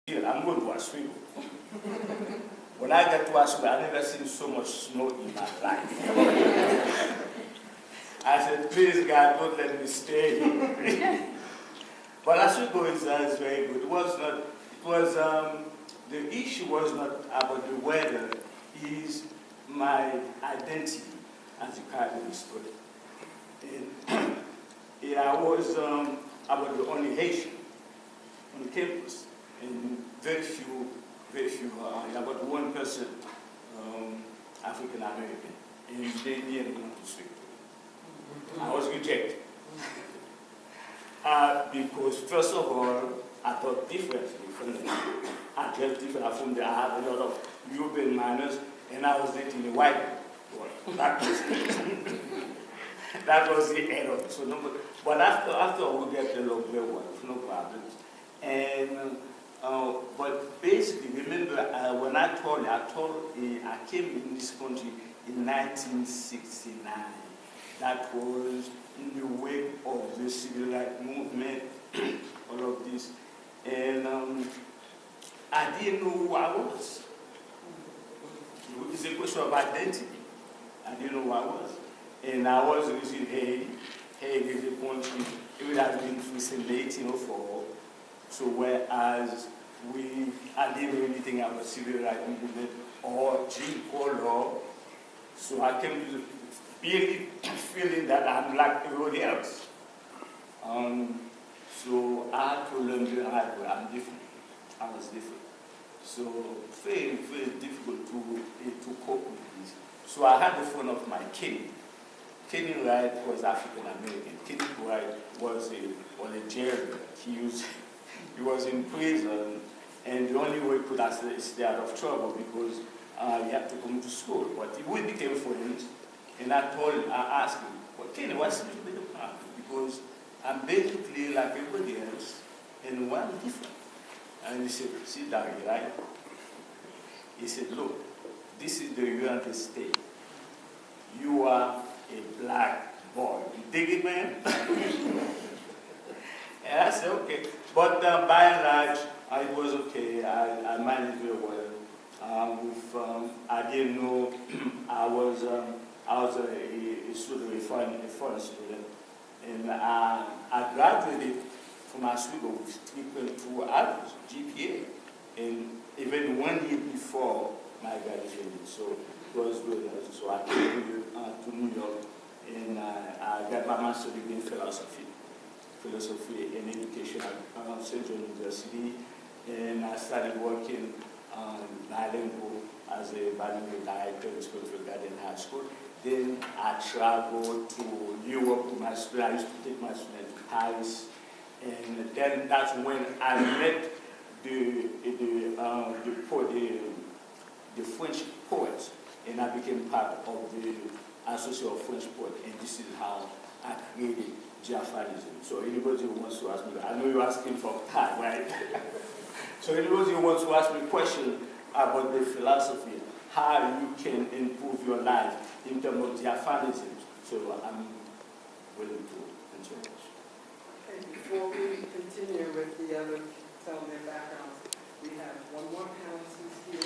I'm going to Oswego. When I get to Oswego, I've never seen so much snow in my life. I said, please God, don't let me stay here. But Oswego is very good. The issue was not about the weather, is my identity as a Caribbean student. And I was about the only Haitian on campus, and very few, about 1% African American, and they didn't want to speak to me. I was rejected. Because first of all, I thought differently from them. I dressed different from them. I had a lot of European manners, and I was dating a white boy. That was the end of it. So but after we get the lovely wife, no problems. And but basically, remember when I came in this country in 1969. That was in the wake of the civil rights movement, all of this. And I didn't know who I was. It's a question of identity. I didn't know who I was. And I was using Haiti. Haiti is a country, it has been free since 1804. So whereas I didn't know anything about civil rights movement or Jim Crow law, so I came to the feeling that I'm like everybody else. So I had to learn the hard way. I'm different. I was different. So very, very difficult to cope with this. So I had the phone of my king. Kenny Wright was African American. Kenny Wright was a jailer. He was in prison, and the only way he could stay out of trouble because he had to come to school. But we became friends. And I asked him, well, Kenny, what's the problem? Because I'm basically like everybody else, and why am I different? And he said, sit down here, right? He said, look, this is the United States. You are a black boy. You dig it, man? And I said, okay. But by and large, it was okay. I managed very well. I didn't know I was a student, a foreign student, and I graduated from Oswego with 3.2 average GPA, and even 1 year before my graduation, so it was good. So I came to New York, and I got my master's degree in philosophy and education at Central University, and I started working bilingual as a bilingual director in Springfield Garden High School. Then I traveled to Europe with my students. I used to take my students to Paris, and then that's when I met the French poets, and I became part of the Association of French Poets, and this is how I created Jafanism. So anybody who wants to ask me, I know you're asking for time, right? So anybody who wants to ask me a question about the philosophy, how you can improve your life in terms of Jafanism, so I'm willing to answer this. Okay, before we continue with the other, tell their backgrounds, we have one more panelist who's here.